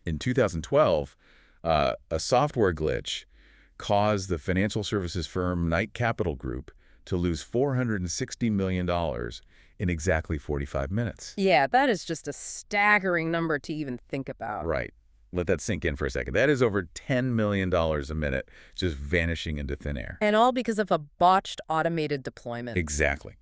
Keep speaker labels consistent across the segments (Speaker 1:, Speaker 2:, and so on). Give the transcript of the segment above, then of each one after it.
Speaker 1: In 2012, a software glitch caused the financial services firm Knight Capital Group to lose $460 million in exactly 45 minutes.
Speaker 2: Yeah, that is just a staggering number to even think about.
Speaker 1: Right. Let that sink in for a second. That is over $10 million a minute just vanishing into thin air.
Speaker 2: And all because of a botched automated deployment.
Speaker 1: Exactly.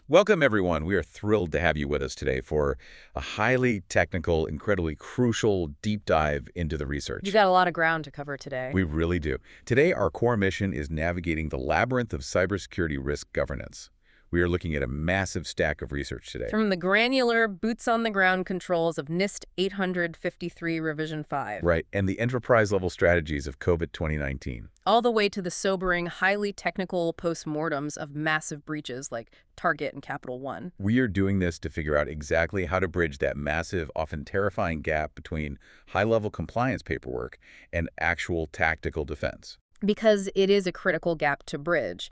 Speaker 1: Welcome, everyone. We are thrilled to have you with us today for a highly technical, incredibly crucial deep dive into the research.
Speaker 2: You got a lot of ground to cover today.
Speaker 1: We really do. Today, our core mission is navigating the labyrinth of cybersecurity risk governance. We are looking at a massive stack of research today.
Speaker 2: From the granular, boots-on-the-ground controls of NIST 853 Revision 5.
Speaker 1: Right, and the enterprise-level strategies of COBIT 2019.
Speaker 2: All the way to the sobering, highly technical postmortems of massive breaches like Target and Capital One.
Speaker 1: We are doing this to figure out exactly how to bridge that massive, often terrifying gap between high-level compliance paperwork and actual tactical defense.
Speaker 2: Because it is a critical gap to bridge.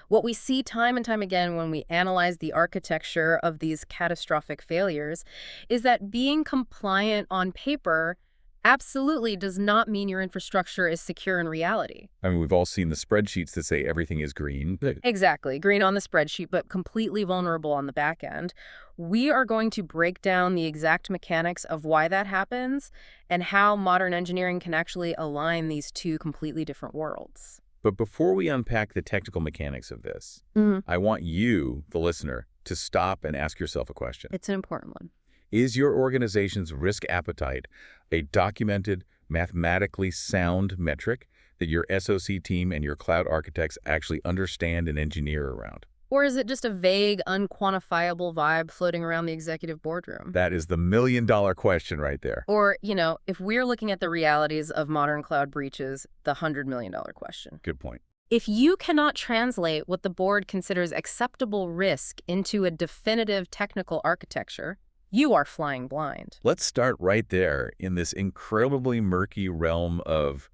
Speaker 2: What we see time and time again when we analyze the architecture of these catastrophic failures is that being compliant on paper absolutely does not mean your infrastructure is secure in reality.
Speaker 1: I mean, we've all seen the spreadsheets that say everything is green.
Speaker 2: Exactly. Green on the spreadsheet, but completely vulnerable on the back end. We are going to break down the exact mechanics of why that happens and how modern engineering can actually align these two completely different worlds.
Speaker 1: But before we unpack the technical mechanics of this, I want you, the listener, to stop and ask yourself a question.
Speaker 2: It's an important one.
Speaker 1: Is your organization's risk appetite a documented, mathematically sound metric that your SOC team and your cloud architects actually understand and engineer around?
Speaker 2: Or is it just a vague, unquantifiable vibe floating around the executive boardroom?
Speaker 1: That is the million-dollar question right there.
Speaker 2: Or, if we're looking at the realities of modern cloud breaches, the $100 million question.
Speaker 1: Good point.
Speaker 2: If you cannot translate what the board considers acceptable risk into a definitive technical architecture, you are flying blind.
Speaker 1: Let's start right there in this incredibly murky realm of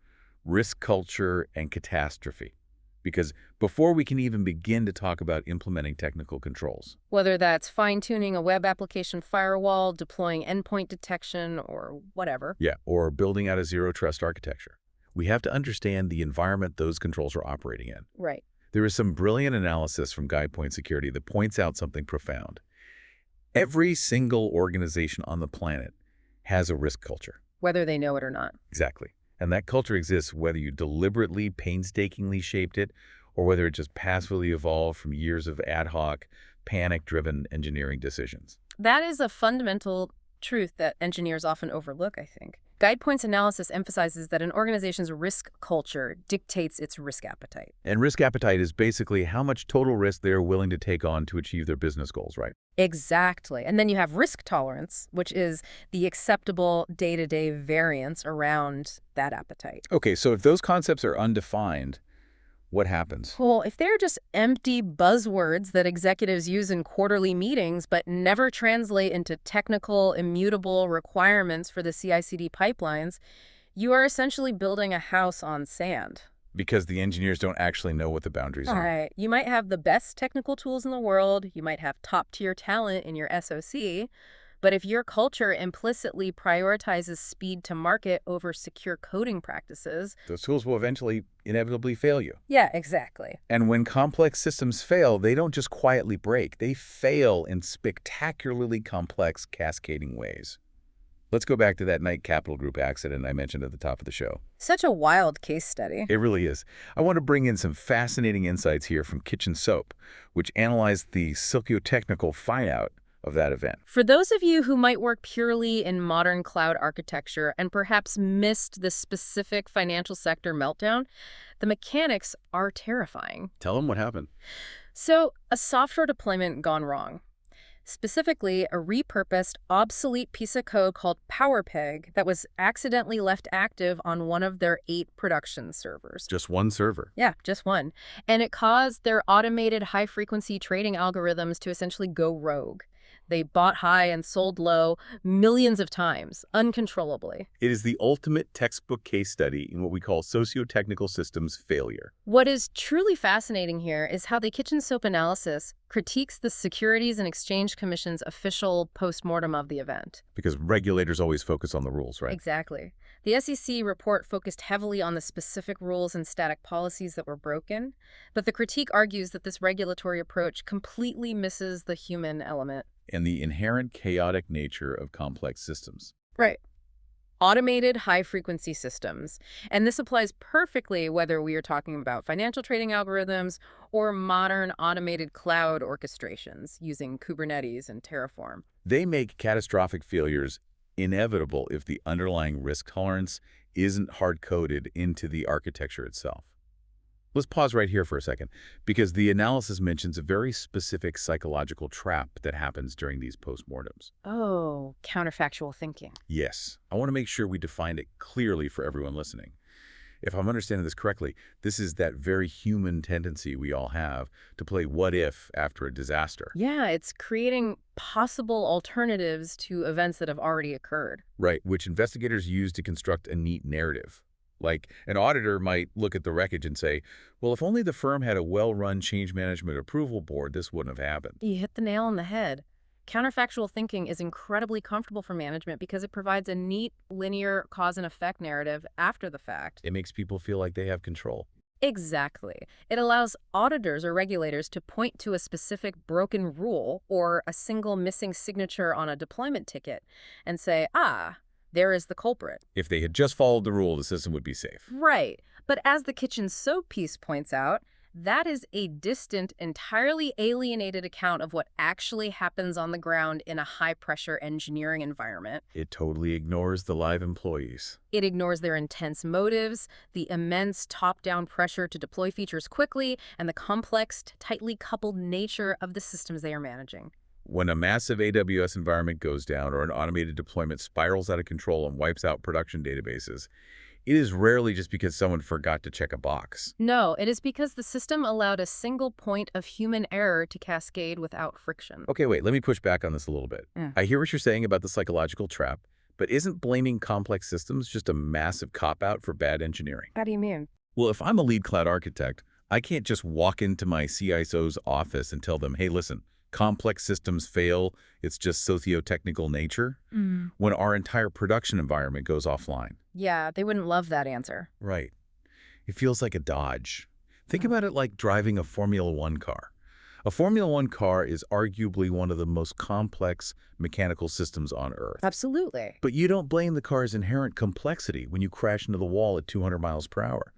Speaker 1: risk culture and catastrophe. Because before we can even begin to talk about implementing technical controls,
Speaker 2: whether that's fine-tuning a web application firewall, deploying endpoint detection, or whatever.
Speaker 1: Yeah, or building out a zero-trust architecture, we have to understand the environment those controls are operating in.
Speaker 2: Right.
Speaker 1: There is some brilliant analysis from GuidePoint Security that points out something profound. Every single organization on the planet has a risk culture.
Speaker 2: Whether they know it or not.
Speaker 1: Exactly. And that culture exists whether you deliberately, painstakingly shaped it or whether it just passively evolved from years of ad hoc, panic-driven engineering decisions.
Speaker 2: That is a fundamental truth that engineers often overlook, I think. GuidePoint's analysis emphasizes that an organization's risk culture dictates its risk appetite.
Speaker 1: And risk appetite is basically how much total risk they're willing to take on to achieve their business goals, right?
Speaker 2: Exactly. And then you have risk tolerance, which is the acceptable day-to-day variance around that appetite.
Speaker 1: Okay, so if those concepts are undefined, what happens?
Speaker 2: Well, if they're just empty buzzwords that executives use in quarterly meetings but never translate into technical, immutable requirements for the CI/CD pipelines, you are essentially building a house on sand.
Speaker 1: Because the engineers don't actually know what the boundaries are.
Speaker 2: Right. You might have the best technical tools in the world, you might have top-tier talent in your SOC, but if your culture implicitly prioritizes speed to market over secure coding practices,
Speaker 1: those tools will eventually inevitably fail you.
Speaker 2: Yeah, exactly.
Speaker 1: And when complex systems fail, they don't just quietly break. They fail in spectacularly complex, cascading ways. Let's go back to that Knight Capital Group accident I mentioned at the top of the show.
Speaker 2: Such a wild case study.
Speaker 1: It really is. I want to bring in some fascinating insights here from Kitchen Soap, which analyzed the socio-technical find-out of that event.
Speaker 2: For those of you who might work purely in modern cloud architecture and perhaps missed the specific financial sector meltdown, the mechanics are terrifying.
Speaker 1: Tell them what happened.
Speaker 2: So, a software deployment gone wrong. Specifically, a repurposed, obsolete piece of code called PowerPeg that was accidentally left active on one of their 8 production servers.
Speaker 1: Just one server?
Speaker 2: Yeah, just one. And it caused their automated high-frequency trading algorithms to essentially go rogue. They bought high and sold low millions of times, uncontrollably.
Speaker 1: It is the ultimate textbook case study in what we call socio-technical systems failure.
Speaker 2: What is truly fascinating here is how the kitchen soap analysis critiques the Securities and Exchange Commission's official postmortem of the event.
Speaker 1: Because regulators always focus on the rules, right?
Speaker 2: Exactly. The SEC report focused heavily on the specific rules and static policies that were broken, but the critique argues that this regulatory approach completely misses the human element.
Speaker 1: And the inherent chaotic nature of complex systems.
Speaker 2: Right. Automated high-frequency systems. And this applies perfectly whether we are talking about financial trading algorithms or modern automated cloud orchestrations using Kubernetes and Terraform.
Speaker 1: They make catastrophic failures inevitable if the underlying risk tolerance isn't hard-coded into the architecture itself. Let's pause right here for a second, because the analysis mentions a very specific psychological trap that happens during these postmortems.
Speaker 2: Oh, counterfactual thinking.
Speaker 1: Yes, I want to make sure we define it clearly for everyone listening. If I'm understanding this correctly, this is that very human tendency we all have to play what if after a disaster.
Speaker 2: Yeah, it's creating possible alternatives to events that have already occurred.
Speaker 1: Right, which investigators use to construct a neat narrative. Like, an auditor might look at the wreckage and say, well, if only the firm had a well-run change management approval board, this wouldn't have happened.
Speaker 2: You hit the nail on the head. Counterfactual thinking is incredibly comfortable for management because it provides a neat, linear cause and effect narrative after the fact.
Speaker 1: It makes people feel like they have control.
Speaker 2: Exactly. It allows auditors or regulators to point to a specific broken rule or a single missing signature on a deployment ticket and say, ah, there is the culprit.
Speaker 1: If they had just followed the rule, the system would be safe.
Speaker 2: Right. But as the kitchen soap piece points out, that is a distant, entirely alienated account of what actually happens on the ground in a high-pressure engineering environment.
Speaker 1: It totally ignores the live employees.
Speaker 2: It ignores their intense motives, the immense top-down pressure to deploy features quickly, and the complex, tightly coupled nature of the systems they are managing.
Speaker 1: When a massive AWS environment goes down or an automated deployment spirals out of control and wipes out production databases, it is rarely just because someone forgot to check a box.
Speaker 2: No, it is because the system allowed a single point of human error to cascade without friction.
Speaker 1: Okay, wait, let me push back on this a little bit. I hear what you're saying about the psychological trap, but isn't blaming complex systems just a massive cop-out for bad engineering?
Speaker 2: How do you mean?
Speaker 1: Well, if I'm a lead cloud architect, I can't just walk into my CISO's office and tell them, hey, listen, complex systems fail, it's just socio-technical nature, when our entire production environment goes offline.
Speaker 2: Yeah, they wouldn't love that answer.
Speaker 1: Right. It feels like a dodge. Think about it like driving a Formula One car. A Formula One car is arguably one of the most complex mechanical systems on Earth.
Speaker 2: Absolutely.
Speaker 1: But you don't blame the car's inherent complexity when you crash into the wall at 200 miles per hour.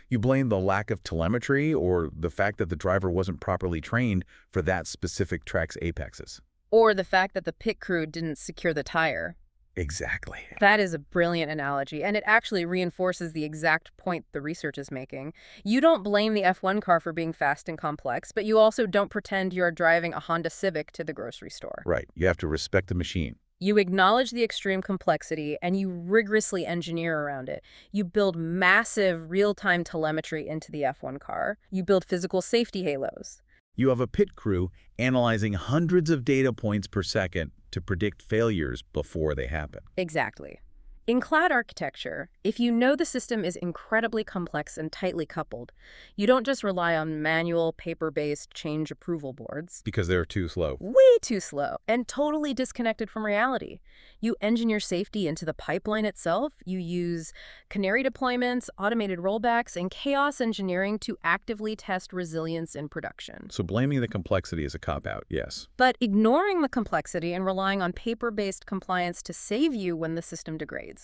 Speaker 1: You blame the lack of telemetry or the fact that the driver wasn't properly trained for that specific track's apexes.
Speaker 2: Or the fact that the pit crew didn't secure the tire.
Speaker 1: Exactly.
Speaker 2: That is a brilliant analogy, and it actually reinforces the exact point the research is making. You don't blame the F1 car for being fast and complex, but you also don't pretend you're driving a Honda Civic to the grocery store.
Speaker 1: Right. You have to respect the machine.
Speaker 2: You acknowledge the extreme complexity, and you rigorously engineer around it. You build massive real-time telemetry into the F1 car. You build physical safety halos.
Speaker 1: You have a pit crew analyzing hundreds of data points per second to predict failures before they happen.
Speaker 2: Exactly. In cloud architecture, if you know the system is incredibly complex and tightly coupled, you don't just rely on manual, paper-based change approval boards.
Speaker 1: Because they're too slow.
Speaker 2: Way too slow and totally disconnected from reality. You engineer safety into the pipeline itself. You use canary deployments, automated rollbacks, and chaos engineering to actively test resilience in production.
Speaker 1: So blaming the complexity is a cop-out, yes.
Speaker 2: But ignoring the complexity and relying on paper-based compliance to save you when the system degrades.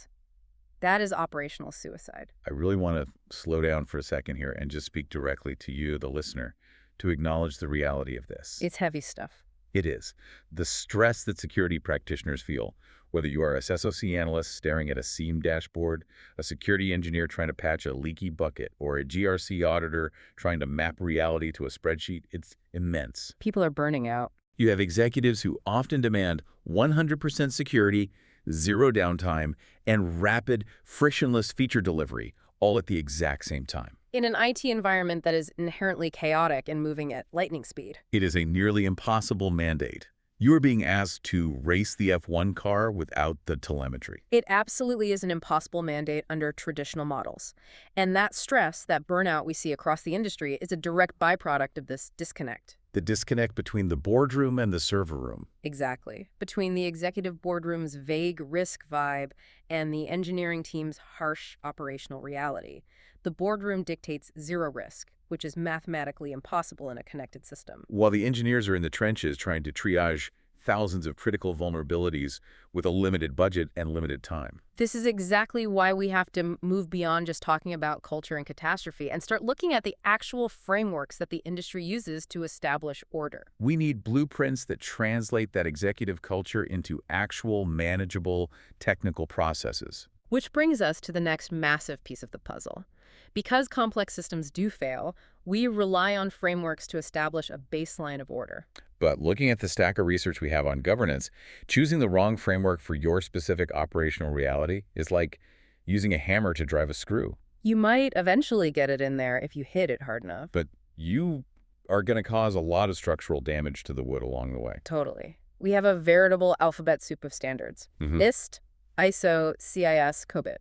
Speaker 2: That is operational suicide.
Speaker 1: I really want to slow down for a second here and just speak directly to you, the listener, to acknowledge the reality of this.
Speaker 2: It's heavy stuff.
Speaker 1: It is. The stress that security practitioners feel, whether you are a SOC analyst staring at a SIEM dashboard, a security engineer trying to patch a leaky bucket, or a GRC auditor trying to map reality to a spreadsheet, it's immense.
Speaker 2: People are burning out.
Speaker 1: You have executives who often demand 100% security, zero downtime, and rapid, frictionless feature delivery, all at the exact same time.
Speaker 2: In an IT environment that is inherently chaotic and moving at lightning speed.
Speaker 1: It is a nearly impossible mandate. You are being asked to race the F1 car without the telemetry.
Speaker 2: It absolutely is an impossible mandate under traditional models. And that stress, that burnout we see across the industry, is a direct byproduct of this disconnect.
Speaker 1: The disconnect between the boardroom and the server room.
Speaker 2: Exactly. Between the executive boardroom's vague risk vibe and the engineering team's harsh operational reality. The boardroom dictates zero risk, which is mathematically impossible in a connected system.
Speaker 1: While the engineers are in the trenches trying to triage thousands of critical vulnerabilities with a limited budget and limited time.
Speaker 2: This is exactly why we have to move beyond just talking about culture and catastrophe and start looking at the actual frameworks that the industry uses to establish order.
Speaker 1: We need blueprints that translate that executive culture into actual manageable technical processes.
Speaker 2: Which brings us to the next massive piece of the puzzle. Because complex systems do fail, we rely on frameworks to establish a baseline of order.
Speaker 1: But looking at the stack of research we have on governance, choosing the wrong framework for your specific operational reality is like using a hammer to drive a screw.
Speaker 2: You might eventually get it in there if you hit it hard enough.
Speaker 1: But you are going to cause a lot of structural damage to the wood along the way.
Speaker 2: Totally. We have a veritable alphabet soup of standards. NIST, ISO, CIS, COBIT.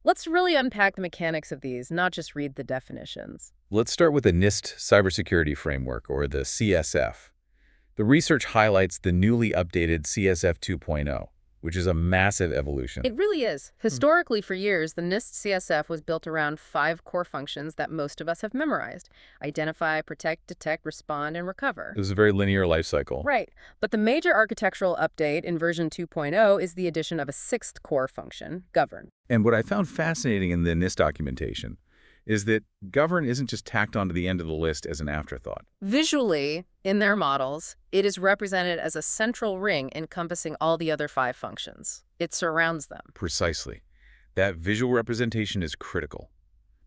Speaker 2: Let's really unpack the mechanics of these, not just read the definitions.
Speaker 1: Let's start with the NIST cybersecurity framework, or the CSF. The research highlights the newly updated CSF 2.0, which is a massive evolution.
Speaker 2: It really is. Historically, for years, the NIST CSF was built around 5 core functions that most of us have memorized: identify, protect, detect, respond, and recover.
Speaker 1: It was a very linear life cycle.
Speaker 2: Right. But the major architectural update in version 2.0 is the addition of a 6th core function, govern.
Speaker 1: And what I found fascinating in the NIST documentation is that govern isn't just tacked onto the end of the list as an afterthought.
Speaker 2: Visually, in their models, it is represented as a central ring encompassing all the other 5 functions. It surrounds them.
Speaker 1: Precisely. That visual representation is critical.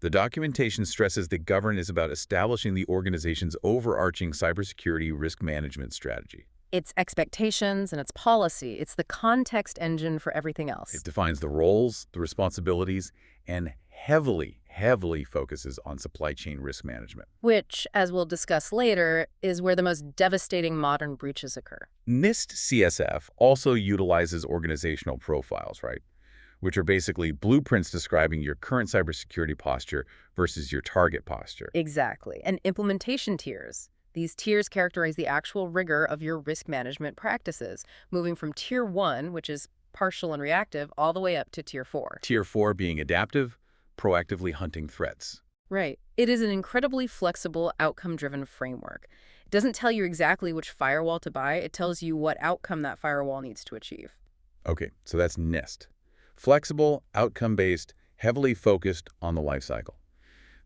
Speaker 1: The documentation stresses that govern is about establishing the organization's overarching cybersecurity risk management strategy.
Speaker 2: Its expectations and its policy. It's the context engine for everything else.
Speaker 1: It defines the roles, the responsibilities, and heavily focuses on supply chain risk management.
Speaker 2: Which, as we'll discuss later, is where the most devastating modern breaches occur.
Speaker 1: NIST CSF also utilizes organizational profiles, right? Which are basically blueprints describing your current cybersecurity posture versus your target posture.
Speaker 2: Exactly. And implementation tiers. These tiers characterize the actual rigor of your risk management practices, moving from Tier 1, which is partial and reactive, all the way up to Tier 4.
Speaker 1: Tier 4 being adaptive, proactively hunting threats.
Speaker 2: Right. It is an incredibly flexible, outcome-driven framework. It doesn't tell you exactly which firewall to buy. It tells you what outcome that firewall needs to achieve.
Speaker 1: Okay, so that's NIST. Flexible, outcome-based, heavily focused on the life cycle.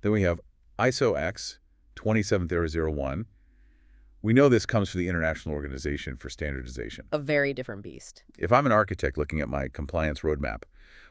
Speaker 1: Then we have ISO X 27001. We know this comes from the International Organization for Standardization.
Speaker 2: A very different beast.
Speaker 1: If I'm an architect looking at my compliance roadmap,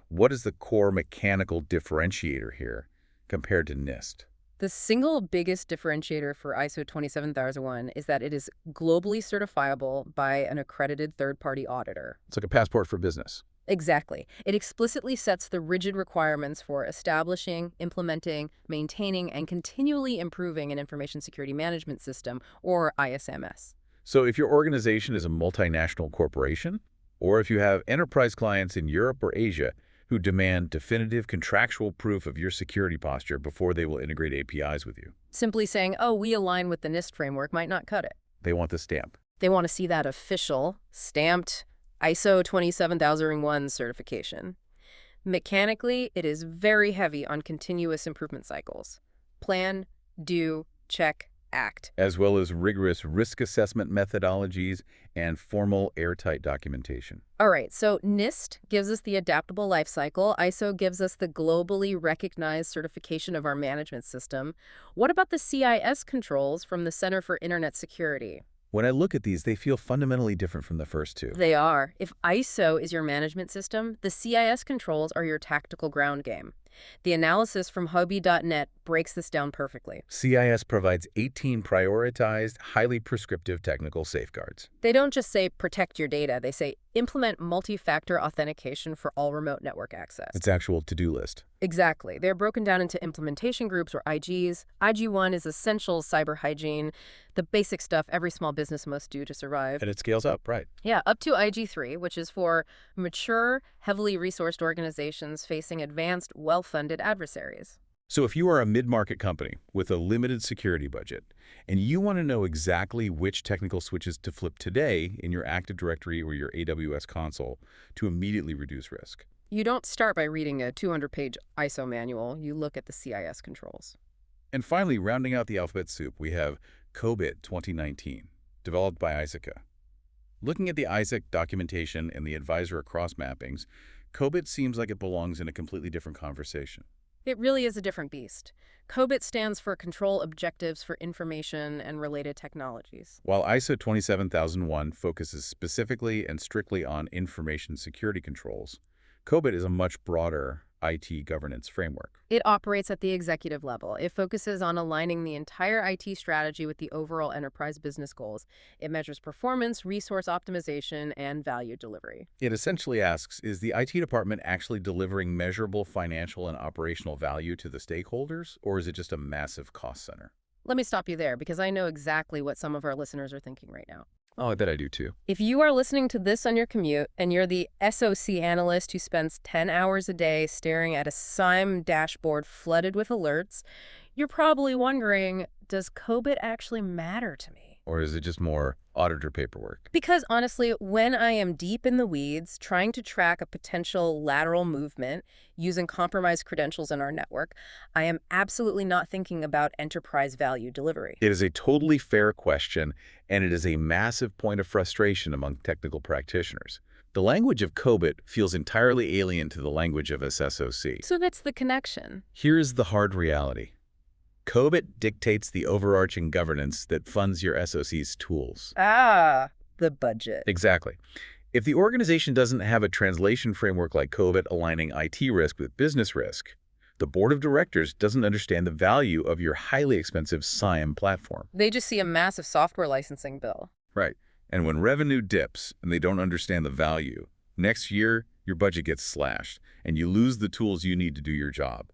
Speaker 1: what is the core mechanical differentiator here compared to NIST?
Speaker 2: The single biggest differentiator for ISO 27001 is that it is globally certifiable by an accredited third-party auditor.
Speaker 1: It's like a passport for business.
Speaker 2: Exactly. It explicitly sets the rigid requirements for establishing, implementing, maintaining, and continually improving an information security management system, or ISMS.
Speaker 1: So if your organization is a multinational corporation, or if you have enterprise clients in Europe or Asia who demand definitive contractual proof of your security posture before they will integrate APIs with you.
Speaker 2: Simply saying, oh, we align with the NIST framework might not cut it.
Speaker 1: They want the stamp.
Speaker 2: They want to see that official, stamped ISO 27001 certification. Mechanically, it is very heavy on continuous improvement cycles. Plan, do, check, act.
Speaker 1: As well as rigorous risk assessment methodologies and formal airtight documentation.
Speaker 2: All right, so NIST gives us the adaptable lifecycle. ISO gives us the globally recognized certification of our management system. What about the CIS controls from the Center for Internet Security?
Speaker 1: When I look at these, they feel fundamentally different from the first two.
Speaker 2: They are. If ISO is your management system, the CIS controls are your tactical ground game. The analysis from Hobby.net breaks this down perfectly.
Speaker 1: CIS provides 18 prioritized, highly prescriptive technical safeguards.
Speaker 2: They don't just say protect your data. They say implement multi-factor authentication for all remote network access.
Speaker 1: It's actual to-do list.
Speaker 2: Exactly. They're broken down into implementation groups, or IGs. IG1 is essential cyber hygiene. The basic stuff every small business must do to survive.
Speaker 1: And it scales up, right.
Speaker 2: Yeah, up to IG3, which is for mature, heavily resourced organizations facing advanced, well-funded adversaries.
Speaker 1: So if you are a mid-market company with a limited security budget, and you want to know exactly which technical switches to flip today in your Active Directory or your AWS console to immediately reduce risk.
Speaker 2: You don't start by reading a 200-page ISO manual. You look at the CIS controls.
Speaker 1: And finally, rounding out the alphabet soup, we have COBIT 2019, developed by ISACA. Looking at the ISAC documentation and the advisor across mappings, COBIT seems like it belongs in a completely different conversation.
Speaker 2: It really is a different beast. COBIT stands for Control Objectives for Information and Related Technologies.
Speaker 1: While ISO 27001 focuses specifically and strictly on information security controls, COBIT is a much broader IT governance framework.
Speaker 2: It operates at the executive level. It focuses on aligning the entire IT strategy with the overall enterprise business goals. It measures performance, resource optimization, and value delivery.
Speaker 1: It essentially asks, is the IT department actually delivering measurable financial and operational value to the stakeholders, or is it just a massive cost center?
Speaker 2: Let me stop you there because I know exactly what some of our listeners are thinking right now.
Speaker 1: Oh, I bet I do too.
Speaker 2: If you are listening to this on your commute and you're the SOC analyst who spends 10 hours a day staring at a SIEM dashboard flooded with alerts, you're probably wondering, does COBIT actually matter to me?
Speaker 1: Or is it just more auditor paperwork?
Speaker 2: Because honestly, when I am deep in the weeds trying to track a potential lateral movement using compromised credentials in our network, I am absolutely not thinking about enterprise value delivery.
Speaker 1: It is a totally fair question, and it is a massive point of frustration among technical practitioners. The language of COBIT feels entirely alien to the language of SSOC.
Speaker 2: So that's the connection.
Speaker 1: Here is the hard reality. COBIT dictates the overarching governance that funds your SOC's tools.
Speaker 2: Ah, the budget.
Speaker 1: Exactly. If the organization doesn't have a translation framework like COBIT aligning IT risk with business risk, the board of directors doesn't understand the value of your highly expensive SIEM platform.
Speaker 2: They just see a massive software licensing bill.
Speaker 1: Right. And when revenue dips and they don't understand the value, next year your budget gets slashed and you lose the tools you need to do your job.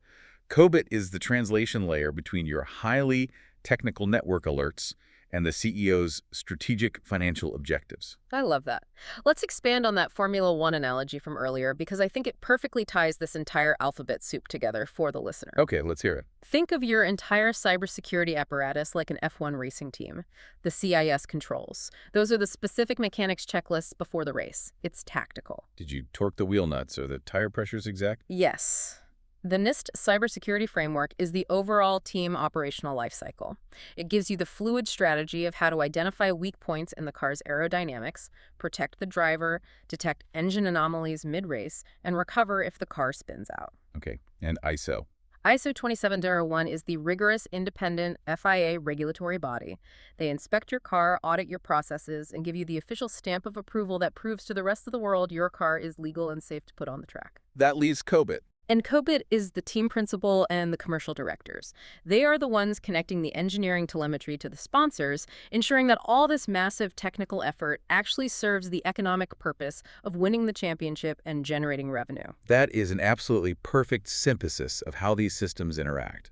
Speaker 1: COBIT is the translation layer between your highly technical network alerts and the CEO's strategic financial objectives.
Speaker 2: I love that. Let's expand on that Formula One analogy from earlier because I think it perfectly ties this entire alphabet soup together for the listener.
Speaker 1: Okay, let's hear it.
Speaker 2: Think of your entire cybersecurity apparatus like an F1 racing team. The CIS controls. Those are the specific mechanics checklists before the race. It's tactical.
Speaker 1: Did you torque the wheel nuts or the tire pressures exact?
Speaker 2: Yes. The NIST cybersecurity framework is the overall team operational lifecycle. It gives you the fluid strategy of how to identify weak points in the car's aerodynamics, protect the driver, detect engine anomalies mid-race, and recover if the car spins out.
Speaker 1: Okay, and ISO.
Speaker 2: ISO 27001 is the rigorous, independent FIA regulatory body. They inspect your car, audit your processes, and give you the official stamp of approval that proves to the rest of the world your car is legal and safe to put on the track.
Speaker 1: That leaves COBIT.
Speaker 2: And COBIT is the team principal and the commercial directors. They are the ones connecting the engineering telemetry to the sponsors, ensuring that all this massive technical effort actually serves the economic purpose of winning the championship and generating revenue.
Speaker 1: That is an absolutely perfect synthesis of how these systems interact.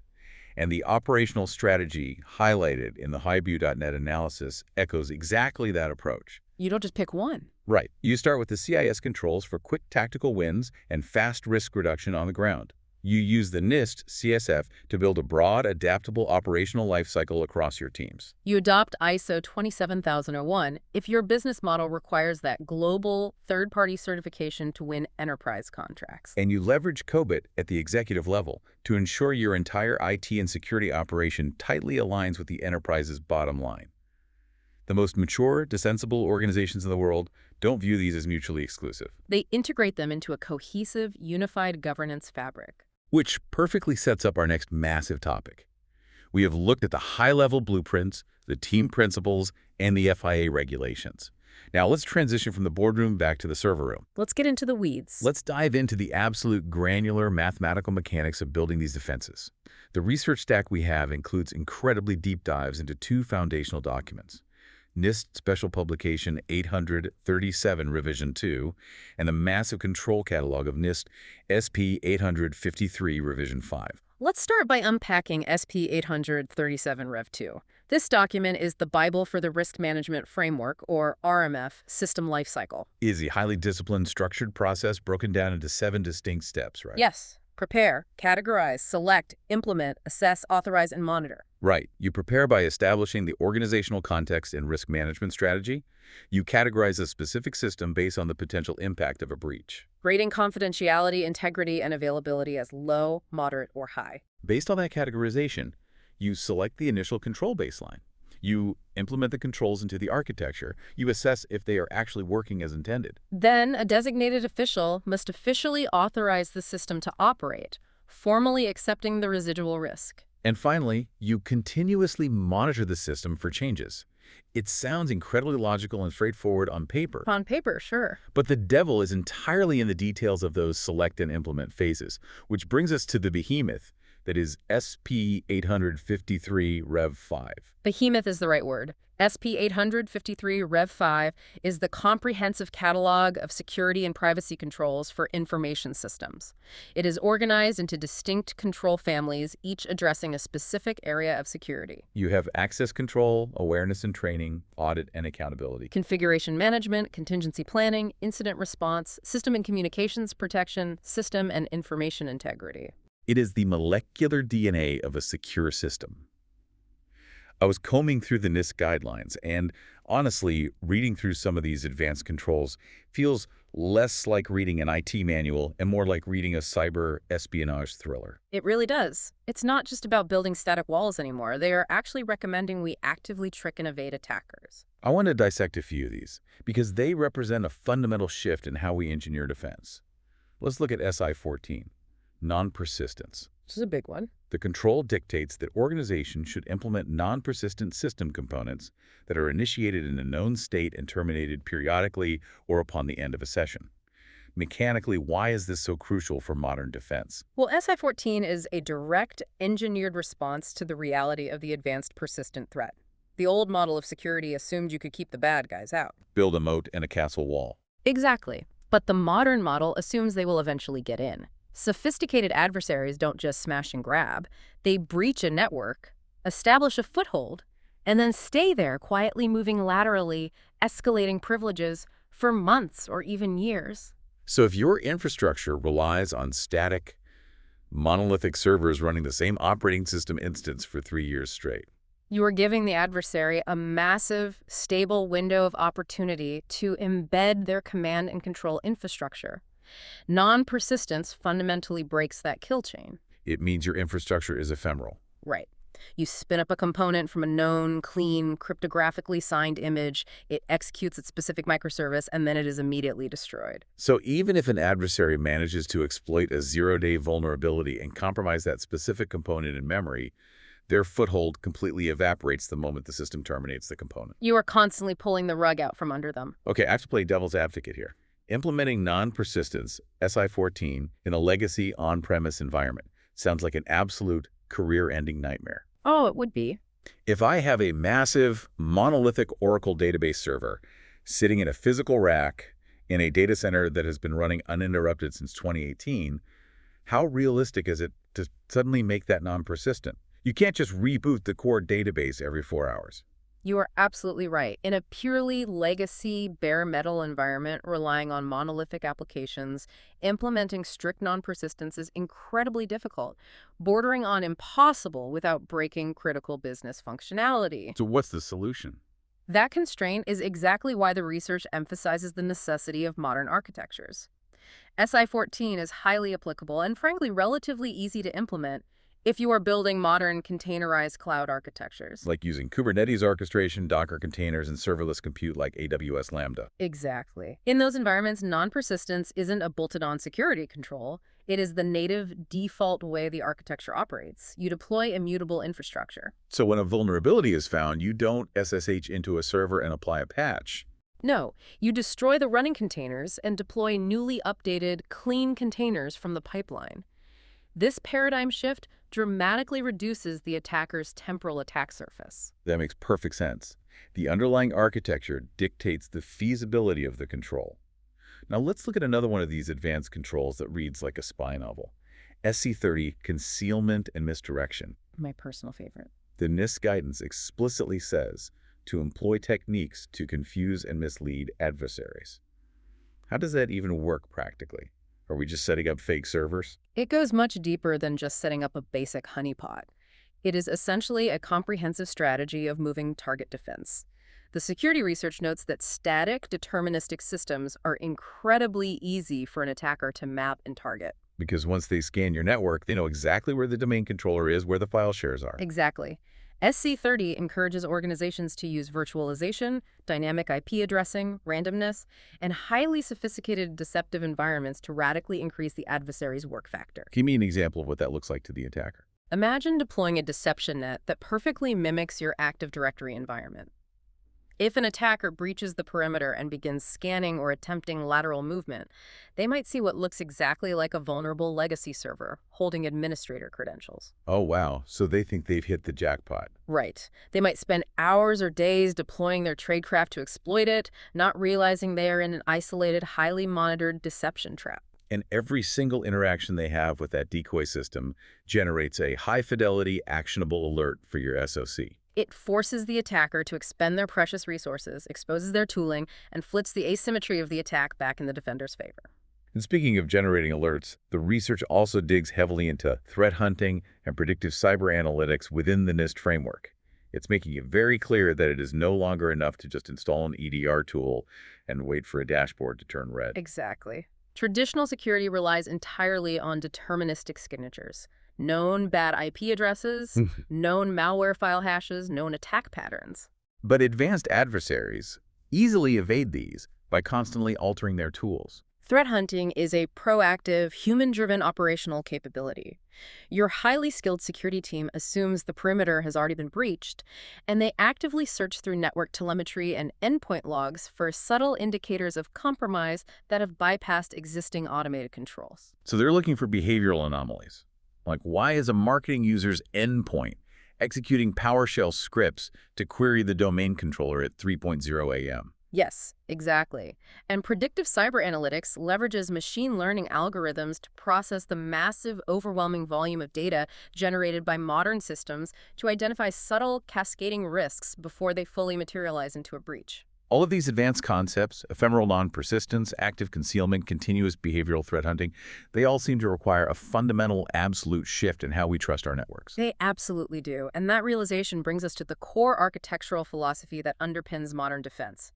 Speaker 1: And the operational strategy highlighted in the highview.net analysis echoes exactly that approach.
Speaker 2: You don't just pick one.
Speaker 1: Right. You start with the CIS controls for quick tactical wins and fast risk reduction on the ground. You use the NIST CSF to build a broad, adaptable operational lifecycle across your teams.
Speaker 2: You adopt ISO 27001 if your business model requires that global third-party certification to win enterprise contracts.
Speaker 1: And you leverage COBIT at the executive level to ensure your entire IT and security operation tightly aligns with the enterprise's bottom line. The most mature, defensible organizations in the world don't view these as mutually exclusive.
Speaker 2: They integrate them into a cohesive, unified governance fabric.
Speaker 1: Which perfectly sets up our next massive topic. We have looked at the high-level blueprints, the team principles, and the FIA regulations. Now let's transition from the boardroom back to the server room.
Speaker 2: Let's get into the weeds.
Speaker 1: Let's dive into the absolute granular mathematical mechanics of building these defenses. The research stack we have includes incredibly deep dives into two foundational documents: NIST Special Publication 837 Revision 2, and the massive control catalog of NIST SP 853 Revision 5.
Speaker 2: Let's start by unpacking SP 837 Rev 2. This document is the Bible for the Risk Management Framework, or RMF, System Lifecycle.
Speaker 1: Is a highly disciplined, structured process broken down into 7 distinct steps, right?
Speaker 2: Yes. Prepare, categorize, select, implement, assess, authorize, and monitor.
Speaker 1: Right. You prepare by establishing the organizational context and risk management strategy. You categorize a specific system based on the potential impact of a breach.
Speaker 2: Grading confidentiality, integrity, and availability as low, moderate, or high.
Speaker 1: Based on that categorization, you select the initial control baseline. You implement the controls into the architecture. You assess if they are actually working as intended.
Speaker 2: Then, a designated official must officially authorize the system to operate, formally accepting the residual risk.
Speaker 1: And finally, you continuously monitor the system for changes. It sounds incredibly logical and straightforward on paper.
Speaker 2: On paper, sure.
Speaker 1: But the devil is entirely in the details of those select and implement phases, which brings us to the behemoth that is SP 853 Rev 5.
Speaker 2: Behemoth is the right word. SP 853 Rev 5 is the comprehensive catalog of security and privacy controls for information systems. It is organized into distinct control families, each addressing a specific area of security.
Speaker 1: You have access control, awareness and training, audit and accountability.
Speaker 2: Configuration management, contingency planning, incident response, system and communications protection, system and information integrity.
Speaker 1: It is the molecular DNA of a secure system. I was combing through the NIST guidelines, and honestly, reading through some of these advanced controls feels less like reading an IT manual and more like reading a cyber espionage thriller.
Speaker 2: It really does. It's not just about building static walls anymore. They are actually recommending we actively trick and evade attackers.
Speaker 1: I want to dissect a few of these, because they represent a fundamental shift in how we engineer defense. Let's look at SI 14, non-persistence.
Speaker 2: This is a big one.
Speaker 1: The control dictates that organizations should implement non-persistent system components that are initiated in a known state and terminated periodically or upon the end of a session. Mechanically, why is this so crucial for modern defense?
Speaker 2: Well, SI-14 is a direct engineered response to the reality of the advanced persistent threat. The old model of security assumed you could keep the bad guys out.
Speaker 1: Build a moat and a castle wall.
Speaker 2: Exactly. But the modern model assumes they will eventually get in. Sophisticated adversaries don't just smash and grab. They breach a network, establish a foothold, and then stay there quietly moving laterally, escalating privileges for months or even years.
Speaker 1: So if your infrastructure relies on static, monolithic servers running the same operating system instance for 3 years straight,
Speaker 2: You are giving the adversary a massive, stable window of opportunity to embed their command and control infrastructure. Non-persistence fundamentally breaks that kill chain.
Speaker 1: it means your infrastructure is ephemeral.
Speaker 2: Right. You spin up a component from a known, clean, cryptographically signed image, it executes its specific microservice, and then it is immediately destroyed.
Speaker 1: So even if an adversary manages to exploit a zero-day vulnerability and compromise that specific component in memory, their foothold completely evaporates the moment the system terminates the component.
Speaker 2: You are constantly pulling the rug out from under them.
Speaker 1: Okay, I have to play devil's advocate here. Implementing non-persistence, SI-14, in a legacy on-premise environment sounds like an absolute career-ending nightmare.
Speaker 2: Oh, it would be.
Speaker 1: If I have a massive, monolithic Oracle database server sitting in a physical rack in a data center that has been running uninterrupted since 2018, how realistic is it to suddenly make that non-persistent? You can't just reboot the core database every 4 hours.
Speaker 2: You are absolutely right. In a purely legacy, bare metal environment relying on monolithic applications, implementing strict non-persistence is incredibly difficult, bordering on impossible without breaking critical business functionality.
Speaker 1: So what's the solution?
Speaker 2: That constraint is exactly why the research emphasizes the necessity of modern architectures. SI-14 is highly applicable and frankly relatively easy to implement if you are building modern containerized cloud architectures.
Speaker 1: Like using Kubernetes orchestration, Docker containers, and serverless compute like AWS Lambda.
Speaker 2: Exactly. In those environments, non-persistence isn't a bolted-on security control. It is the native default way the architecture operates. You deploy immutable infrastructure.
Speaker 1: So when a vulnerability is found, you don't SSH into a server and apply a patch.
Speaker 2: No, you destroy the running containers and deploy newly updated, clean containers from the pipeline. This paradigm shift dramatically reduces the attacker's temporal attack surface.
Speaker 1: That makes perfect sense. The underlying architecture dictates the feasibility of the control. Now let's look at another one of these advanced controls that reads like a spy novel. SC30, Concealment and Misdirection.
Speaker 2: My personal favorite.
Speaker 1: The NIST guidance explicitly says to employ techniques to confuse and mislead adversaries. How does that even work practically? Are we just setting up fake servers?
Speaker 2: It goes much deeper than just setting up a basic honeypot. It is essentially a comprehensive strategy of moving target defense. The security research notes that static, deterministic systems are incredibly easy for an attacker to map and target.
Speaker 1: Because once they scan your network, they know exactly where the domain controller is, where the file shares are.
Speaker 2: Exactly. SC30 encourages organizations to use virtualization, dynamic IP addressing, randomness, and highly sophisticated deceptive environments to radically increase the adversary's work factor.
Speaker 1: Give me an example of what that looks like to the attacker.
Speaker 2: Imagine deploying a deception net that perfectly mimics your Active Directory environment. If an attacker breaches the perimeter and begins scanning or attempting lateral movement, they might see what looks exactly like a vulnerable legacy server holding administrator credentials.
Speaker 1: Oh, wow. So they think they've hit the jackpot.
Speaker 2: Right. They might spend hours or days deploying their tradecraft to exploit it, not realizing they are in an isolated, highly monitored deception trap.
Speaker 1: And every single interaction they have with that decoy system generates a high-fidelity, actionable alert for your SOC.
Speaker 2: It forces the attacker to expend their precious resources, exposes their tooling, and flips the asymmetry of the attack back in the defender's favor.
Speaker 1: And speaking of generating alerts, the research also digs heavily into threat hunting and predictive cyber analytics within the NIST framework. It's making it very clear that it is no longer enough to just install an EDR tool and wait for a dashboard to turn red.
Speaker 2: Exactly. Traditional security relies entirely on deterministic signatures. Known bad IP addresses, known malware file hashes, known attack patterns.
Speaker 1: But advanced adversaries easily evade these by constantly altering their tools.
Speaker 2: Threat hunting is a proactive, human-driven operational capability. Your highly skilled security team assumes the perimeter has already been breached, and they actively search through network telemetry and endpoint logs for subtle indicators of compromise that have bypassed existing automated controls.
Speaker 1: So they're looking for behavioral anomalies. Like, why is a marketing user's endpoint executing PowerShell scripts to query the domain controller at 3:00 a.m.?
Speaker 2: Yes, exactly. And predictive cyber analytics leverages machine learning algorithms to process the massive, overwhelming volume of data generated by modern systems to identify subtle, cascading risks before they fully materialize into a breach.
Speaker 1: All of these advanced concepts, ephemeral non-persistence, active concealment, continuous behavioral threat hunting, they all seem to require a fundamental, absolute shift in how we trust our networks.
Speaker 2: They absolutely do. And that realization brings us to the core architectural philosophy that underpins modern defense: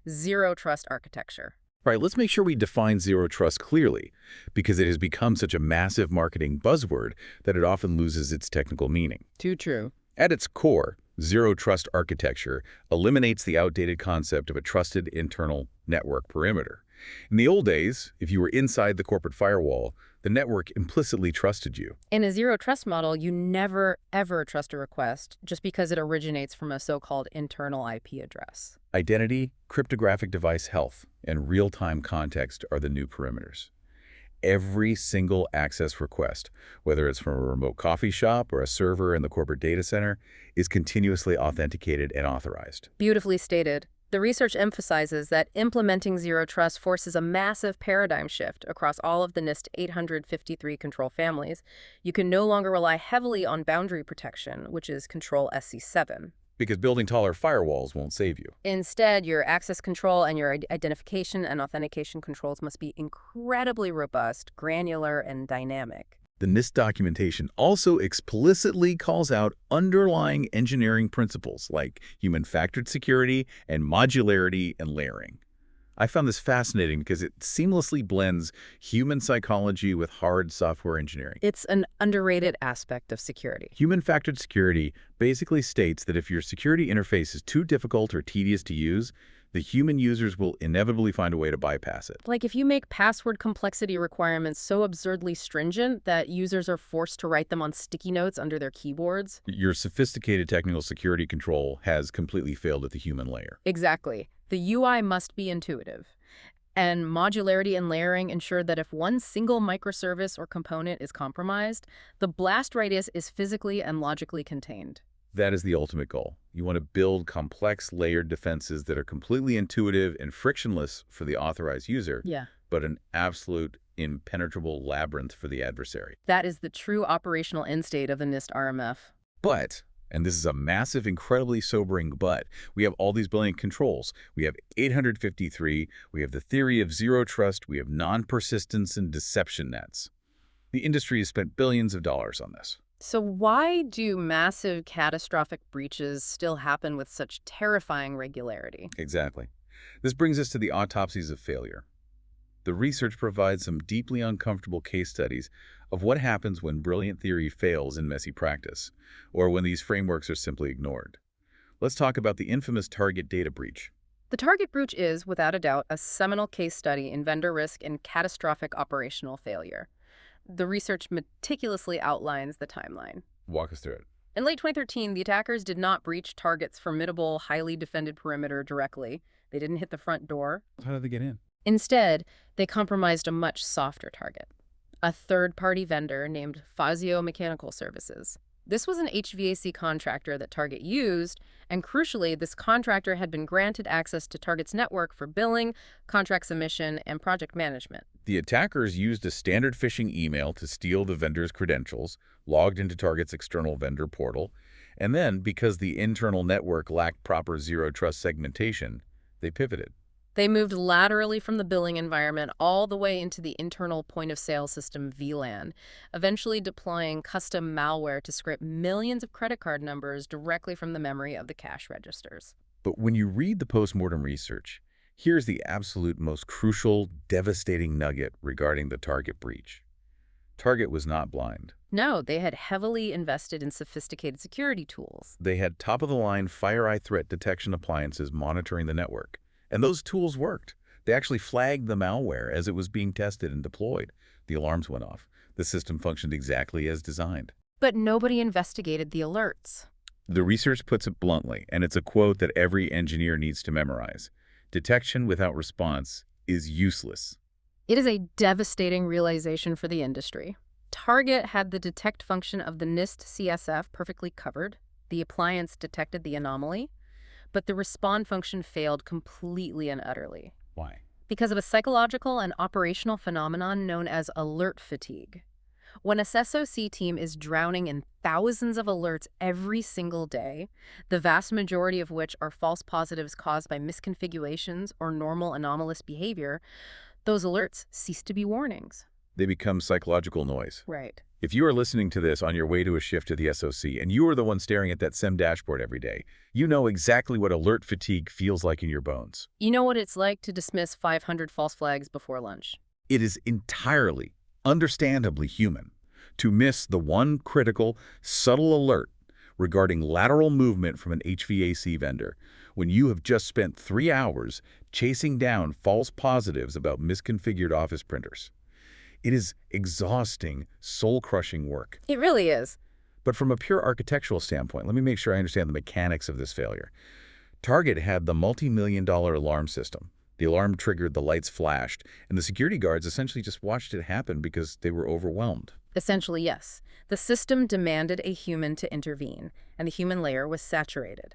Speaker 2: zero trust architecture.
Speaker 1: All right, let's make sure we define zero trust clearly, because it has become such a massive marketing buzzword that it often loses its technical meaning.
Speaker 2: Too true.
Speaker 1: At its core, zero trust architecture eliminates the outdated concept of a trusted internal network perimeter. In the old days, if you were inside the corporate firewall, the network implicitly trusted you.
Speaker 2: In a zero trust model, you never, ever trust a request just because it originates from a so-called internal IP address.
Speaker 1: Identity, cryptographic device health, and real-time context are the new perimeters. Every single access request, whether it's from a remote coffee shop or a server in the corporate data center, is continuously authenticated and authorized.
Speaker 2: Beautifully stated. The research emphasizes that implementing zero trust forces a massive paradigm shift across all of the NIST 853 control families. You can no longer rely heavily on boundary protection, which is Control SC7.
Speaker 1: Because building taller firewalls won't save you.
Speaker 2: Instead, your access control and your identification and authentication controls must be incredibly robust, granular, and dynamic.
Speaker 1: The NIST documentation also explicitly calls out underlying engineering principles like human-factored security and modularity and layering. I found this fascinating because it seamlessly blends human psychology with hard software engineering.
Speaker 2: It's an underrated aspect of security.
Speaker 1: Human-factored security basically states that if your security interface is too difficult or tedious to use, the human users will inevitably find a way to bypass it.
Speaker 2: Like if you make password complexity requirements so absurdly stringent that users are forced to write them on sticky notes under their keyboards.
Speaker 1: Your sophisticated technical security control has completely failed at the human layer.
Speaker 2: Exactly. The UI must be intuitive. And modularity and layering ensure that if one single microservice or component is compromised, the blast radius is physically and logically contained.
Speaker 1: That is the ultimate goal. You want to build complex layered defenses that are completely intuitive and frictionless for the authorized user, but an absolute impenetrable labyrinth for the adversary.
Speaker 2: That is the true operational end state of the NIST RMF.
Speaker 1: But And this is a massive, incredibly sobering but. We have all these brilliant controls. We have 853, we have the theory of zero trust, we have non-persistence and deception nets. The industry has spent billions of dollars on this.
Speaker 2: So why do massive catastrophic breaches still happen with such terrifying regularity?
Speaker 1: Exactly. This brings us to the autopsies of failure. The research provides some deeply uncomfortable case studies of what happens when brilliant theory fails in messy practice, or when these frameworks are simply ignored. Let's talk about the infamous Target data breach.
Speaker 2: The Target breach is, without a doubt, a seminal case study in vendor risk and catastrophic operational failure. The research meticulously outlines the timeline.
Speaker 1: Walk us through it.
Speaker 2: In late 2013, the attackers did not breach Target's formidable, highly defended perimeter directly. They didn't hit the front door.
Speaker 1: How did they get in?
Speaker 2: Instead, they compromised a much softer target, a third-party vendor named Fazio Mechanical Services. This was an HVAC contractor that Target used, and crucially, this contractor had been granted access to Target's network for billing, contract submission, and project management.
Speaker 1: The attackers used a standard phishing email to steal the vendor's credentials, logged into Target's external vendor portal, and then, because the internal network lacked proper zero-trust segmentation, they pivoted.
Speaker 2: They moved laterally from the billing environment all the way into the internal point-of-sale system VLAN, eventually deploying custom malware to scrape millions of credit card numbers directly from the memory of the cash registers.
Speaker 1: But when you read the postmortem research, here's the absolute most crucial, devastating nugget regarding the Target breach. Target was not blind.
Speaker 2: No, they had heavily invested in sophisticated security tools.
Speaker 1: They had top-of-the-line FireEye threat detection appliances monitoring the network. And those tools worked. They actually flagged the malware as it was being tested and deployed. The alarms went off. The system functioned exactly as designed.
Speaker 2: But nobody investigated the alerts.
Speaker 1: The research puts it bluntly, and it's a quote that every engineer needs to memorize. Detection without response is useless.
Speaker 2: It is a devastating realization for the industry. Target had the detect function of the NIST CSF perfectly covered. The appliance detected the anomaly. But the respond function failed completely and utterly.
Speaker 1: Why?
Speaker 2: Because of a psychological and operational phenomenon known as alert fatigue. When a SOC team is drowning in thousands of alerts every single day, the vast majority of which are false positives caused by misconfigurations or normal anomalous behavior, those alerts cease to be warnings.
Speaker 1: They become psychological noise.
Speaker 2: Right.
Speaker 1: If you are listening to this on your way to a shift to the SOC and you are the one staring at that SIM dashboard every day, you know exactly what alert fatigue feels like in your bones.
Speaker 2: You know what it's like to dismiss 500 false flags before lunch.
Speaker 1: It is entirely, understandably human to miss the one critical, subtle alert regarding lateral movement from an HVAC vendor when you have just spent 3 hours chasing down false positives about misconfigured office printers. It is exhausting, soul-crushing work.
Speaker 2: It really is.
Speaker 1: But from a pure architectural standpoint, let me make sure I understand the mechanics of this failure. Target had the multi-million-dollar alarm system. The alarm triggered, the lights flashed, and the security guards essentially just watched it happen because they were overwhelmed.
Speaker 2: Essentially, yes. The system demanded a human to intervene, and the human layer was saturated.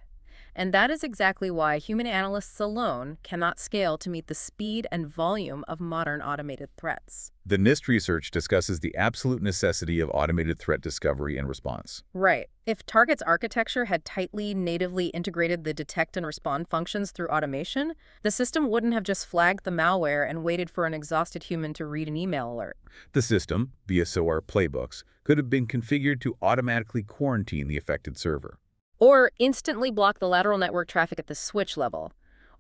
Speaker 2: And that is exactly why human analysts alone cannot scale to meet the speed and volume of modern automated threats.
Speaker 1: The NIST research discusses the absolute necessity of automated threat discovery and response.
Speaker 2: Right. If Target's architecture had tightly, natively integrated the detect and respond functions through automation, the system wouldn't have just flagged the malware and waited for an exhausted human to read an email alert.
Speaker 1: The system, via SOAR playbooks, could have been configured to automatically quarantine the affected server.
Speaker 2: Or instantly block the lateral network traffic at the switch level.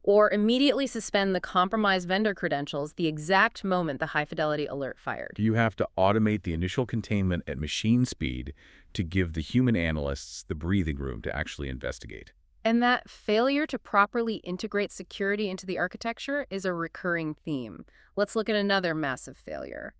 Speaker 2: Or immediately suspend the compromised vendor credentials the exact moment the high-fidelity alert fired.
Speaker 1: You have to automate the initial containment at machine speed to give the human analysts the breathing room to actually investigate.
Speaker 2: And that failure to properly integrate security into the architecture is a recurring theme. Let's look at another massive failure.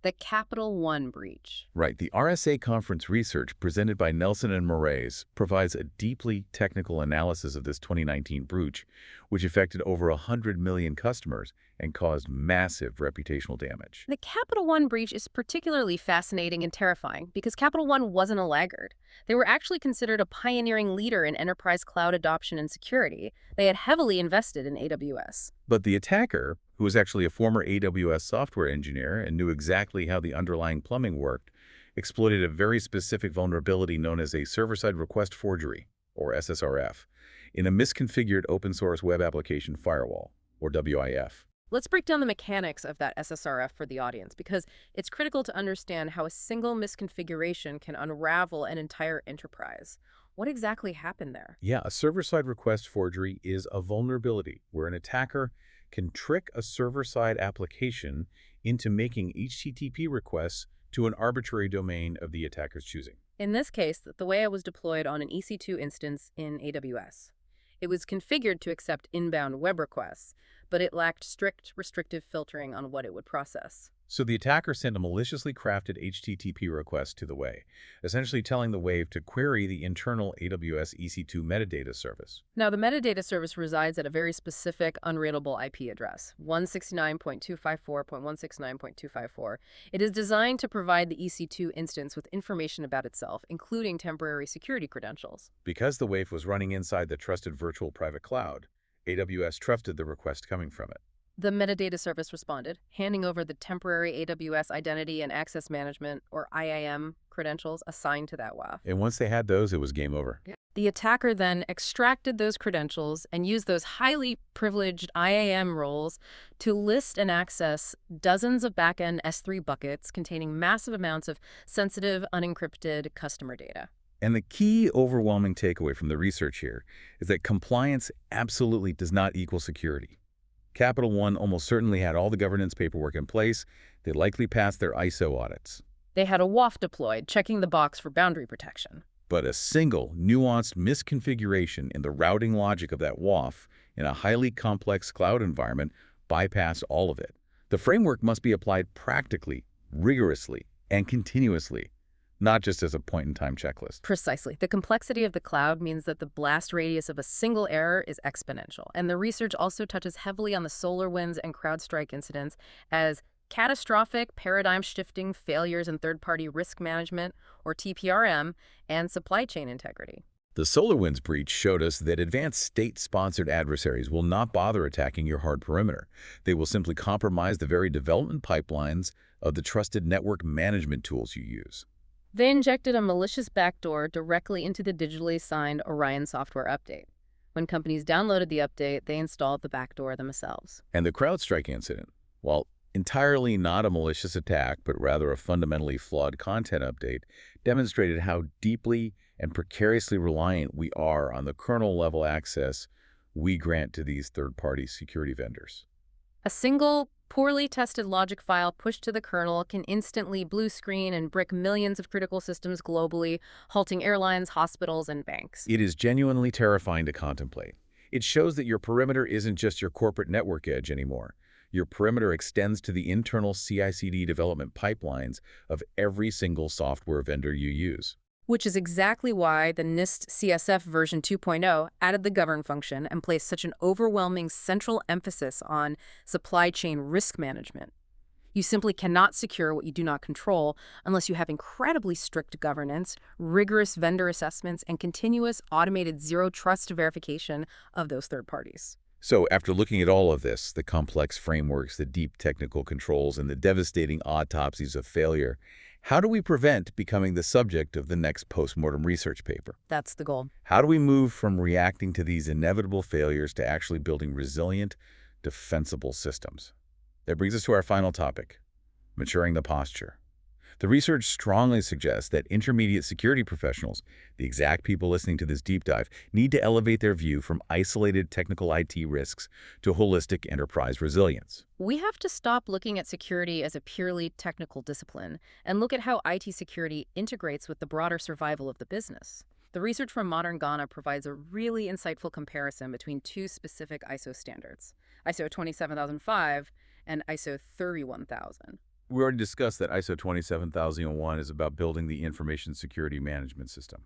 Speaker 2: The Capital One breach.
Speaker 1: Right. The RSA conference research presented by Nelson and Moraes provides a deeply technical analysis of this 2019 breach, which affected over 100 million customers and caused massive reputational damage.
Speaker 2: The Capital One breach is particularly fascinating and terrifying because Capital One wasn't a laggard. They were actually considered a pioneering leader in enterprise cloud adoption and security. They had heavily invested in AWS.
Speaker 1: But the attacker, who was actually a former AWS software engineer and knew exactly how the underlying plumbing worked, exploited a very specific vulnerability known as a server-side request forgery, or SSRF, in a misconfigured open-source web application firewall, or WIF.
Speaker 2: Let's break down the mechanics of that SSRF for the audience, because it's critical to understand how a single misconfiguration can unravel an entire enterprise. What exactly happened there?
Speaker 1: Yeah, a server-side request forgery is a vulnerability where an attacker can trick a server-side application into making HTTP requests to an arbitrary domain of the attacker's choosing.
Speaker 2: In this case, the way it was deployed on an EC2 instance in AWS. It was configured to accept inbound web requests, but it lacked strict restrictive filtering on what it would process.
Speaker 1: So the attacker sent a maliciously crafted HTTP request to the Wave, essentially telling the Wave to query the internal AWS EC2 metadata service.
Speaker 2: Now, the metadata service resides at a very specific, unreadable IP address, 169.254.169.254. It is designed to provide the EC2 instance with information about itself, including temporary security credentials.
Speaker 1: Because the Wave was running inside the trusted virtual private cloud, AWS trusted the request coming from it.
Speaker 2: The metadata service responded, handing over the temporary AWS identity and access management, or IAM, credentials assigned to that WAF.
Speaker 1: And once they had those, it was game over.
Speaker 2: The attacker then extracted those credentials and used those highly privileged IAM roles to list and access dozens of backend S3 buckets containing massive amounts of sensitive, unencrypted customer data.
Speaker 1: And the key overwhelming takeaway from the research here is that compliance absolutely does not equal security. Capital One almost certainly had all the governance paperwork in place. They likely passed their ISO audits.
Speaker 2: They had a WAF deployed, checking the box for boundary protection.
Speaker 1: But a single, nuanced misconfiguration in the routing logic of that WAF in a highly complex cloud environment bypassed all of it. The framework must be applied practically, rigorously, and continuously, not just as a point-in-time checklist.
Speaker 2: Precisely. The complexity of the cloud means that the blast radius of a single error is exponential. And the research also touches heavily on the SolarWinds and CrowdStrike incidents as catastrophic paradigm-shifting failures in third-party risk management, or TPRM, and supply chain integrity.
Speaker 1: The SolarWinds breach showed us that advanced state-sponsored adversaries will not bother attacking your hard perimeter. They will simply compromise the very development pipelines of the trusted network management tools you use.
Speaker 2: They injected a malicious backdoor directly into the digitally signed Orion software update. When companies downloaded the update, they installed the backdoor themselves.
Speaker 1: And the CrowdStrike incident, while entirely not a malicious attack, but rather a fundamentally flawed content update, demonstrated how deeply and precariously reliant we are on the kernel-level access we grant to these third-party security vendors.
Speaker 2: A single, poorly tested logic file pushed to the kernel can instantly blue screen and brick millions of critical systems globally, halting airlines, hospitals, and banks.
Speaker 1: It is genuinely terrifying to contemplate. It shows that your perimeter isn't just your corporate network edge anymore. Your perimeter extends to the internal CI/CD development pipelines of every single software vendor you use.
Speaker 2: Which is exactly why the NIST CSF version 2.0 added the govern function and placed such an overwhelming central emphasis on supply chain risk management. You simply cannot secure what you do not control unless you have incredibly strict governance, rigorous vendor assessments, and continuous automated zero-trust verification of those third parties.
Speaker 1: So after looking at all of this, the complex frameworks, the deep technical controls, and the devastating autopsies of failure, how do we prevent becoming the subject of the next postmortem research paper?
Speaker 2: That's the goal.
Speaker 1: How do we move from reacting to these inevitable failures to actually building resilient, defensible systems? That brings us to our final topic, maturing the posture. The research strongly suggests that intermediate security professionals, the exact people listening to this deep dive, need to elevate their view from isolated technical IT risks to holistic enterprise resilience.
Speaker 2: We have to stop looking at security as a purely technical discipline and look at how IT security integrates with the broader survival of the business. The research from Modern Ghana provides a really insightful comparison between two specific ISO standards, ISO 27005 and ISO 31000.
Speaker 1: We already discussed that ISO 27001 is about building the information security management system.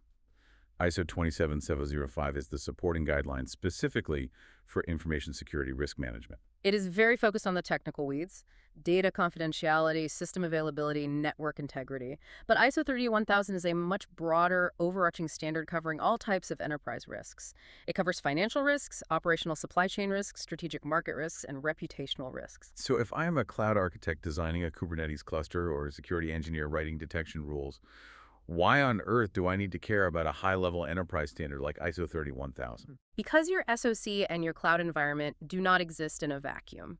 Speaker 1: ISO 27705 is the supporting guidelines specifically for information security risk management.
Speaker 2: It is very focused on the technical weeds, data confidentiality, system availability, network integrity. But ISO 31000 is a much broader, overarching standard covering all types of enterprise risks. It covers financial risks, operational supply chain risks, strategic market risks, and reputational risks.
Speaker 1: So if I am a cloud architect designing a Kubernetes cluster or a security engineer writing detection rules, why on earth do I need to care about a high-level enterprise standard like ISO 31000?
Speaker 2: Because your SOC and your cloud environment do not exist in a vacuum.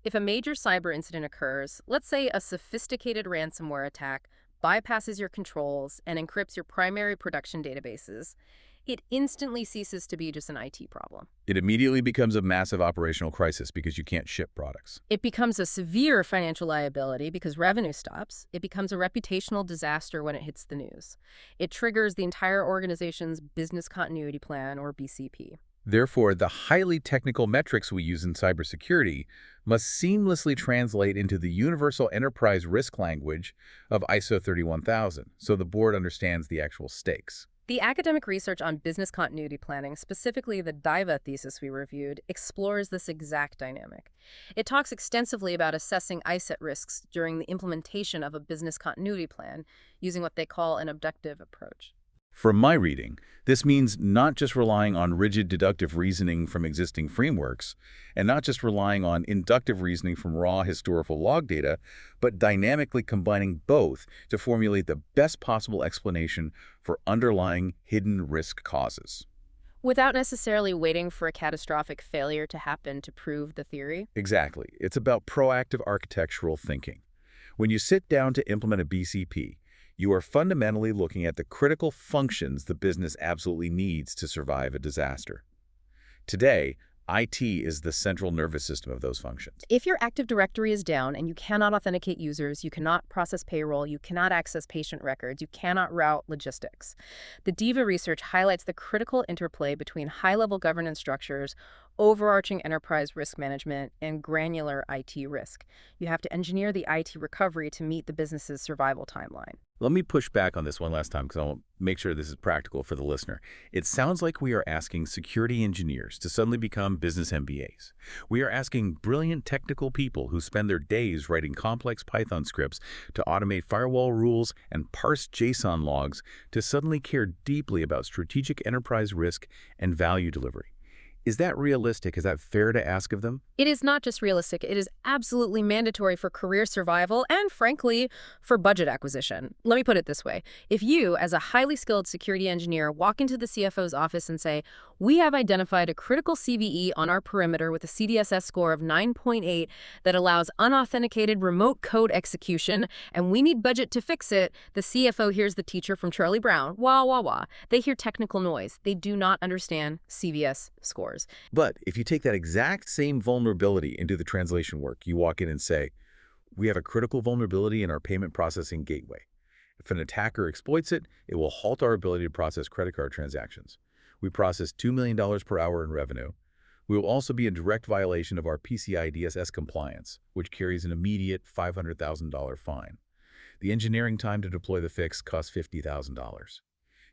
Speaker 2: If a major cyber incident occurs, let's say a sophisticated ransomware attack bypasses your controls and encrypts your primary production databases, it instantly ceases to be just an IT problem.
Speaker 1: It immediately becomes a massive operational crisis because you can't ship products.
Speaker 2: It becomes a severe financial liability because revenue stops. It becomes a reputational disaster when it hits the news. It triggers the entire organization's business continuity plan, or BCP.
Speaker 1: Therefore, the highly technical metrics we use in cybersecurity must seamlessly translate into the universal enterprise risk language of ISO 31000, so the board understands the actual stakes.
Speaker 2: The academic research on business continuity planning, specifically the DIVA thesis we reviewed, explores this exact dynamic. It talks extensively about assessing ISET risks during the implementation of a business continuity plan using what they call an abductive approach.
Speaker 1: From my reading, this means not just relying on rigid deductive reasoning from existing frameworks, and not just relying on inductive reasoning from raw historical log data, but dynamically combining both to formulate the best possible explanation for underlying hidden risk causes.
Speaker 2: Without necessarily waiting for a catastrophic failure to happen to prove the theory.
Speaker 1: Exactly. It's about proactive architectural thinking. When you sit down to implement a BCP, you are fundamentally looking at the critical functions the business absolutely needs to survive a disaster. Today, IT is the central nervous system of those functions.
Speaker 2: If your Active Directory is down and you cannot authenticate users, you cannot process payroll, you cannot access patient records, you cannot route logistics. The DIVA research highlights the critical interplay between high-level governance structures, overarching enterprise risk management, and granular IT risk. You have to engineer the IT recovery to meet the business's survival timeline.
Speaker 1: Let me push back on this one last time because I want to make sure this is practical for the listener. It sounds like we are asking security engineers to suddenly become business MBAs. We are asking brilliant technical people who spend their days writing complex Python scripts to automate firewall rules and parse JSON logs to suddenly care deeply about strategic enterprise risk and value delivery. Is that realistic? Is that fair to ask of them?
Speaker 2: It is not just realistic, it is absolutely mandatory for career survival and, frankly, for budget acquisition. Let me put it this way. If you, as a highly skilled security engineer, walk into the CFO's office and say, "We have identified a critical CVE on our perimeter with a CDSS score of 9.8 that allows unauthenticated remote code execution, and we need budget to fix it," the CFO hears the teacher from Charlie Brown. Wah, wah, wah. They hear technical noise. They do not understand CVS scores.
Speaker 1: But if you take that exact same vulnerability into the translation work, you walk in and say, "We have a critical vulnerability in our payment processing gateway. If an attacker exploits it, it will halt our ability to process credit card transactions. We process $2 million per hour in revenue. We will also be in direct violation of our PCI DSS compliance, which carries an immediate $500,000 fine. The engineering time to deploy the fix costs $50,000.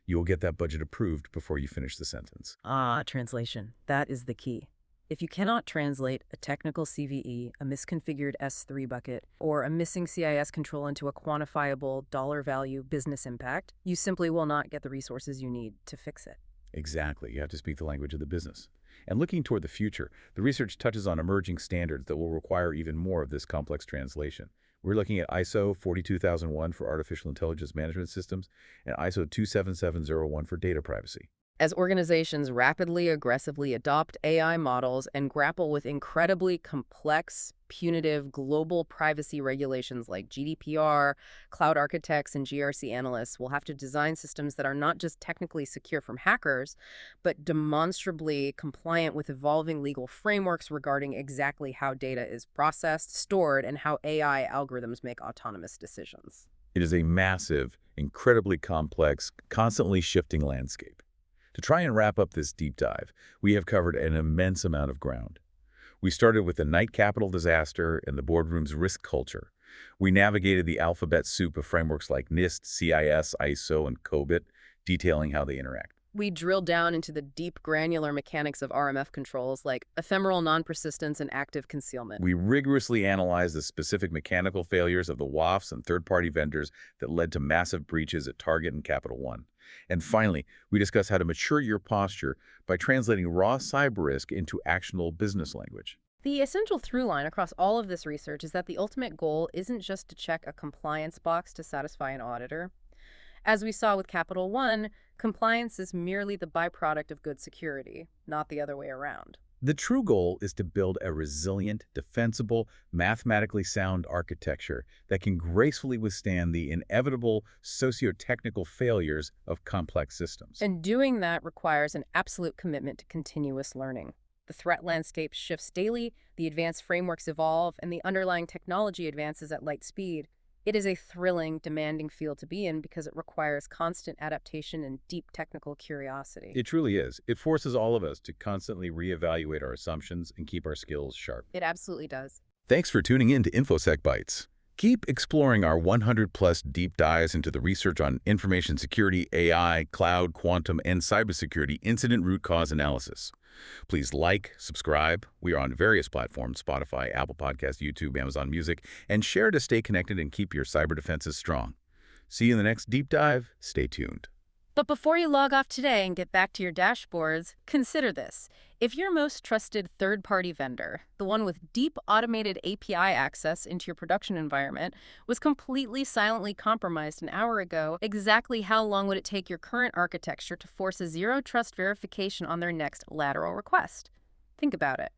Speaker 1: You will get that budget approved before you finish the sentence."
Speaker 2: Translation. That is the key. If you cannot translate a technical CVE, a misconfigured S3 bucket, or a missing CIS control into a quantifiable dollar value business impact, you simply will not get the resources you need to fix it.
Speaker 1: Exactly. You have to speak the language of the business. And looking toward the future, the research touches on emerging standards that will require even more of this complex translation. We're looking at ISO 42001 for artificial intelligence management systems and ISO 27701 for data privacy.
Speaker 2: As organizations rapidly, aggressively adopt AI models and grapple with incredibly complex, punitive global privacy regulations like GDPR, cloud architects and GRC analysts will have to design systems that are not just technically secure from hackers, but demonstrably compliant with evolving legal frameworks regarding exactly how data is processed, stored, and how AI algorithms make autonomous decisions.
Speaker 1: It is a massive, incredibly complex, constantly shifting landscape. To try and wrap up this deep dive, we have covered an immense amount of ground. We started with the Knight Capital disaster and the boardroom's risk culture. We navigated the alphabet soup of frameworks like NIST, CIS, ISO, and COBIT, detailing how they interact.
Speaker 2: We drill down into the deep granular mechanics of RMF controls like ephemeral non-persistence and active concealment.
Speaker 1: We rigorously analyze the specific mechanical failures of the WAFs and third-party vendors that led to massive breaches at Target and Capital One. And finally, we discuss how to mature your posture by translating raw cyber risk into actionable business language.
Speaker 2: The essential through line across all of this research is that the ultimate goal isn't just to check a compliance box to satisfy an auditor. As we saw with Capital One, compliance is merely the byproduct of good security, not the other way around.
Speaker 1: The true goal is to build a resilient, defensible, mathematically sound architecture that can gracefully withstand the inevitable socio-technical failures of complex systems.
Speaker 2: And doing that requires an absolute commitment to continuous learning. The threat landscape shifts daily, the advanced frameworks evolve, and the underlying technology advances at light speed. It is a thrilling, demanding field to be in because it requires constant adaptation and deep technical curiosity.
Speaker 1: It truly is. It forces all of us to constantly reevaluate our assumptions and keep our skills sharp.
Speaker 2: It absolutely does.
Speaker 1: Thanks for tuning in to InfoSec Bytes. Keep exploring our 100-plus deep dives into the research on information security, AI, cloud, quantum, and cybersecurity incident root cause analysis. Please like, subscribe. We are on various platforms, Spotify, Apple Podcasts, YouTube, Amazon Music, and share to stay connected and keep your cyber defenses strong. See you in the next deep dive. Stay tuned.
Speaker 2: But before you log off today and get back to your dashboards, consider this. If your most trusted third-party vendor, the one with deep automated API access into your production environment, was completely silently compromised an hour ago, exactly how long would it take your current architecture to force a zero-trust verification on their next lateral request? Think about it.